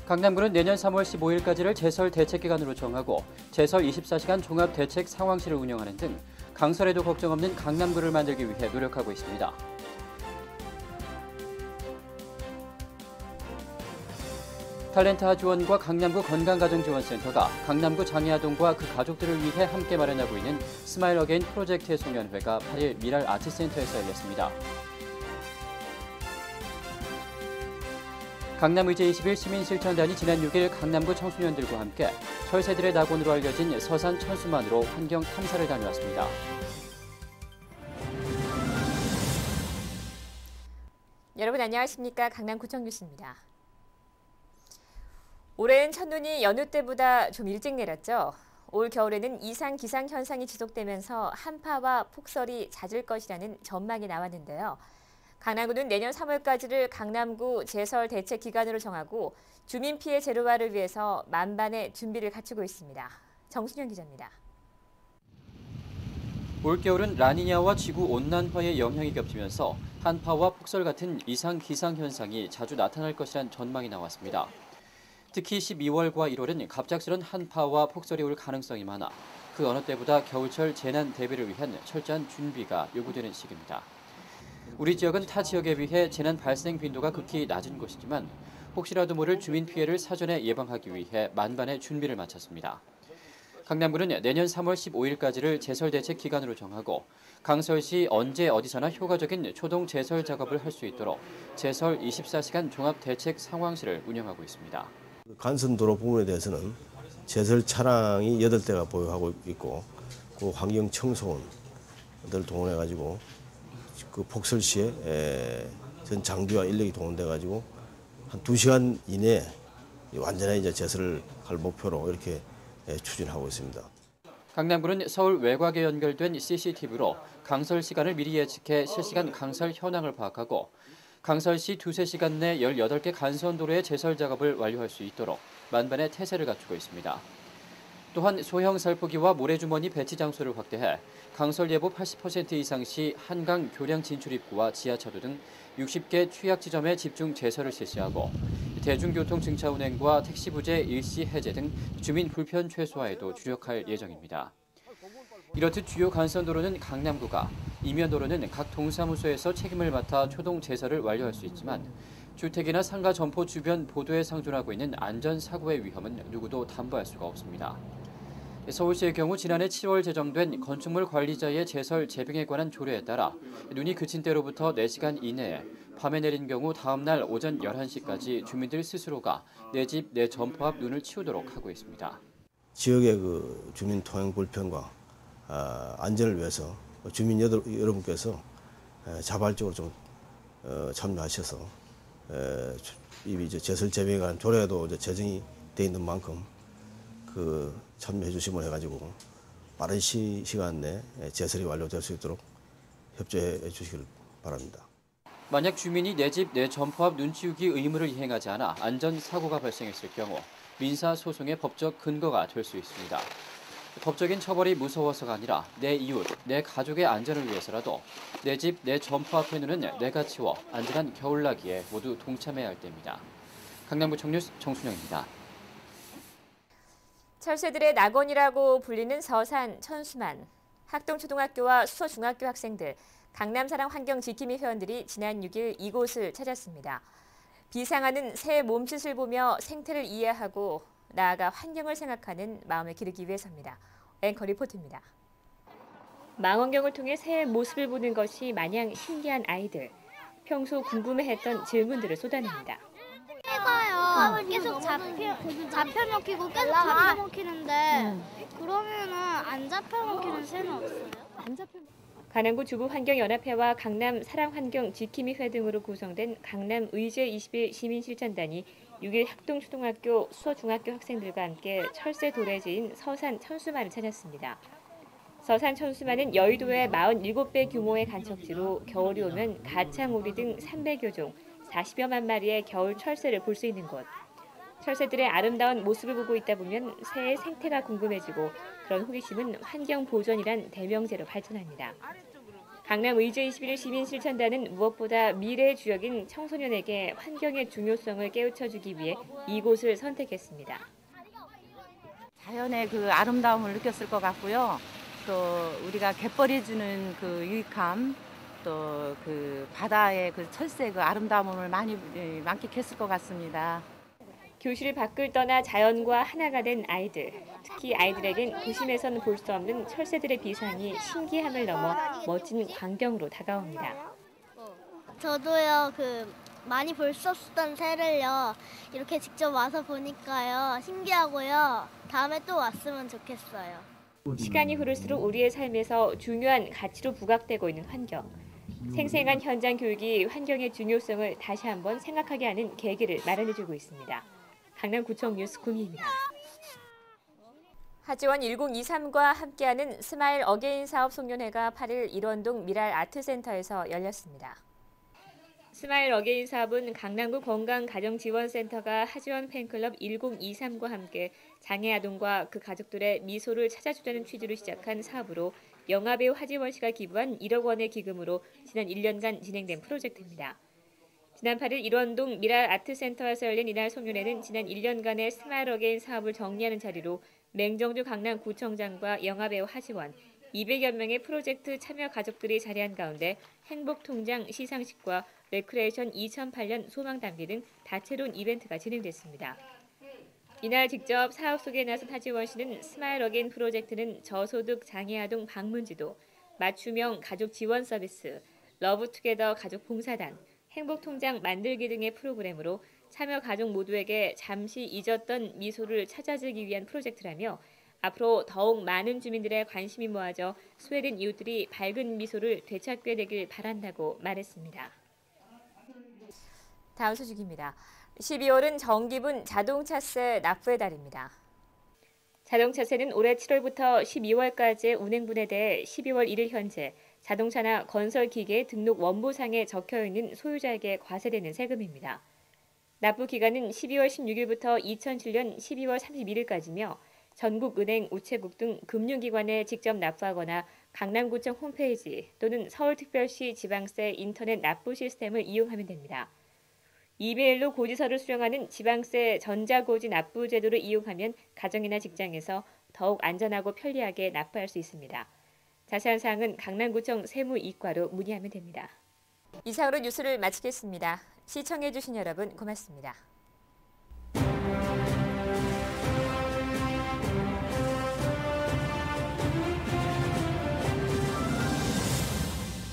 강남구는 내년 3월 15일까지를 제설 대책기간으로 정하고 제설 24시간 종합대책 상황실을 운영하는 등 강설에도 걱정 없는 강남구를 만들기 위해 노력하고 있습니다. 탤런트 지원과 강남구 건강가정지원센터가 강남구 장애아동과 그 가족들을 위해 함께 마련하고 있는 스마일 어게인 프로젝트의 송년회가 8일 미랄 아트센터에서 열렸습니다. 강남의제 20일 시민실천단이 지난 6일 강남구 청소년들과 함께 철새들의 낙원으로 알려진 서산 천수만으로 환경 탐사를 다녀왔습니다. 여러분 안녕하십니까? 강남구청 뉴스입니다. 올해는 첫눈이 여느 때보다 좀 일찍 내렸죠. 올 겨울에는 이상 기상 현상이 지속되면서 한파와 폭설이 잦을 것이라는 전망이 나왔는데요. 강남구는 내년 3월까지를 강남구 제설 대책 기간으로 정하고 주민 피해 제로화를 위해서 만반의 준비를 갖추고 있습니다. 정순영 기자입니다. 올겨울은 라니냐와 지구 온난화의 영향이 겹치면서 한파와 폭설 같은 이상 기상 현상이 자주 나타날 것이란 전망이 나왔습니다. 특히 12월과 1월은 갑작스런 한파와 폭설이 올 가능성이 많아 그 어느 때보다 겨울철 재난 대비를 위한 철저한 준비가 요구되는 시기입니다. 우리 지역은 타 지역에 비해 재난 발생 빈도가 극히 낮은 곳이지만 혹시라도 모를 주민 피해를 사전에 예방하기 위해 만반의 준비를 마쳤습니다. 강남구는 내년 3월 15일까지를 제설 대책 기간으로 정하고 강설시 언제 어디서나 효과적인 초동 제설 작업을 할 수 있도록 제설 24시간 종합 대책 상황실을 운영하고 있습니다. 간선도로 부분에 대해서는 제설 차량이 8대가 보유하고 있고 그 환경 청소원들을 동원해 가지고 그 폭설 시에 전 장비와 인력이 동원돼 가지고 한 2시간 이내에 완전히 이제 제설을 할 목표로 이렇게 추진하고 있습니다. 강남구는 서울 외곽에 연결된 CCTV로 강설 시간을 미리 예측해 실시간 강설 현황을 파악하고 강설시 2~3시간 내 18개 간선도로의 제설 작업을 완료할 수 있도록 만반의 태세를 갖추고 있습니다. 또한 소형 살포기와 모래주머니 배치 장소를 확대해 강설 예보 80% 이상 시 한강 교량 진출 입구와 지하차도 등 60개 취약 지점에 집중 제설을 실시하고 대중교통 증차 운행과 택시 부재 일시 해제 등 주민 불편 최소화에도 주력할 예정입니다. 이렇듯 주요 간선도로는 강남구가, 이면도로는 각 동사무소에서 책임을 맡아 초동 제설을 완료할 수 있지만 주택이나 상가 점포 주변 보도에 상존하고 있는 안전사고의 위험은 누구도 담보할 수가 없습니다. 서울시의 경우 지난해 7월 제정된 건축물 관리자의 제설 재병에 관한 조례에 따라 눈이 그친 때로부터 4시간 이내에 밤에 내린 경우 다음 날 오전 11시까지 주민들 스스로가 내 집, 내 점포 앞 눈을 치우도록 하고 있습니다. 지역의 그 주민 통행 불편과 안전을 위해서 주민 여러분께서 자발적으로 좀 참여하셔서 이미 이제 제설 재병에 관한 조례도 이제 제정이 돼 있는 만큼 그 참여해 주심을 해가지고 빠른 시간 내에 제설이 완료될 수 있도록 협조해 주시길 바랍니다. 만약 주민이 내 집, 내 점포 앞 눈치우기 의무를 이행하지 않아 안전사고가 발생했을 경우 민사소송의 법적 근거가 될 수 있습니다. 법적인 처벌이 무서워서가 아니라 내 이웃, 내 가족의 안전을 위해서라도 내 집, 내 점포 앞의 눈은 내가 치워 안전한 겨울나기에 모두 동참해야 할 때입니다. 강남구청 뉴스 정순영입니다. 철새들의 낙원이라고 불리는 서산 천수만. 학동초등학교와 수서중학교 학생들, 강남사랑 환경지킴이 회원들이 지난 6일 이곳을 찾았습니다. 비상하는 새 몸짓을 보며 생태를 이해하고 나아가 환경을 생각하는 마음을 기르기 위해서입니다. 앵커 리포트입니다. 망원경을 통해 새의 모습을 보는 것이 마냥 신기한 아이들. 평소 궁금해했던 질문들을 쏟아냅니다. 해가요. 계속 잡혀먹히고 계속 잡혀먹히는데 그러면은 안 잡혀먹히는 새는 없어요? 강남구 주부환경연합회와 강남 사랑환경지킴이회 등으로 구성된 강남의제 20일 시민실천단이 6일 학동초등학교, 수서중학교 학생들과 함께 철새 도래지인 서산 천수만을 찾았습니다. 서산 천수만은 여의도의 47배 규모의 간척지로 겨울이 오면 가창오리 등 300여 종, 40여만 마리의 겨울 철새를 볼 수 있는 곳. 철새들의 아름다운 모습을 보고 있다 보면 새의 생태가 궁금해지고 그런 호기심은 환경 보존이란 대명제로 발전합니다. 강남 의제21 시민실천단은 무엇보다 미래의 주역인 청소년에게 환경의 중요성을 깨우쳐주기 위해 이곳을 선택했습니다. 자연의 그 아름다움을 느꼈을 것 같고요. 또 우리가 갯벌이 주는 그 유익함, 또 그 바다의 그 철새 그 아름다움을 많이 만끽했을 것 같습니다. 교실 밖을 떠나 자연과 하나가 된 아이들. 특히 아이들에겐 도심에선 볼 수 없는 철새들의 비상이 신기함을 넘어 멋진 광경으로 다가옵니다. 저도요, 많이 볼 수 없었던 새를요, 이렇게 직접 와서 보니까요, 신기하고요. 다음에 또 왔으면 좋겠어요. 시간이 흐를수록 우리의 삶에서 중요한 가치로 부각되고 있는 환경. 생생한 현장 교육이 환경의 중요성을 다시 한번 생각하게 하는 계기를 마련해주고 있습니다. 강남구청 뉴스 구미입니다. 하지원 1023과 함께하는 스마일 어게인 사업 송년회가 8일 일원동 미랄 아트센터에서 열렸습니다. 스마일 어게인 사업은 강남구 건강가정지원센터가 하지원 팬클럽 1023과 함께 장애 아동과 그 가족들의 미소를 찾아주자는 취지로 시작한 사업으로 영화배우 하지원 씨가 기부한 1억 원의 기금으로 지난 1년간 진행된 프로젝트입니다. 지난 8일 일원동 미랄 아트센터에서 열린 이날 송년회는 지난 1년간의 스마일 어게인 사업을 정리하는 자리로 맹정주 강남구청장과 영화배우 하지원, 200여 명의 프로젝트 참여 가족들이 자리한 가운데 행복통장 시상식과 레크레이션 2008년 소망담기 등 다채로운 이벤트가 진행됐습니다. 이날 직접 사업 소개에 나선 하지원 씨는 스마일 어게인 프로젝트는 저소득 장애아동 방문지도, 맞춤형 가족 지원 서비스, 러브투게더 가족 봉사단, 행복통장 만들기 등의 프로그램으로 참여 가족 모두에게 잠시 잊었던 미소를 찾아주기 위한 프로젝트라며 앞으로 더욱 많은 주민들의 관심이 모아져 소외된 이웃들이 밝은 미소를 되찾게 되길 바란다고 말했습니다. 다음 소식입니다. 12월은 정기분 자동차세 납부의 달입니다. 자동차세는 올해 7월부터 12월까지의 운행분에 대해 12월 1일 현재 자동차나 건설기계 등록 원부상에 적혀있는 소유자에게 과세되는 세금입니다. 납부 기간은 12월 16일부터 2007년 12월 31일까지며 전국은행, 우체국 등 금융기관에 직접 납부하거나 강남구청 홈페이지 또는 서울특별시 지방세 인터넷 납부 시스템을 이용하면 됩니다. 이메일로 고지서를 수령하는 지방세 전자고지 납부 제도를 이용하면 가정이나 직장에서 더욱 안전하고 편리하게 납부할 수 있습니다. 자세한 사항은 강남구청 세무이과로 문의하면 됩니다. 이상으로 뉴스를 마치겠습니다. 시청해주신 여러분 고맙습니다.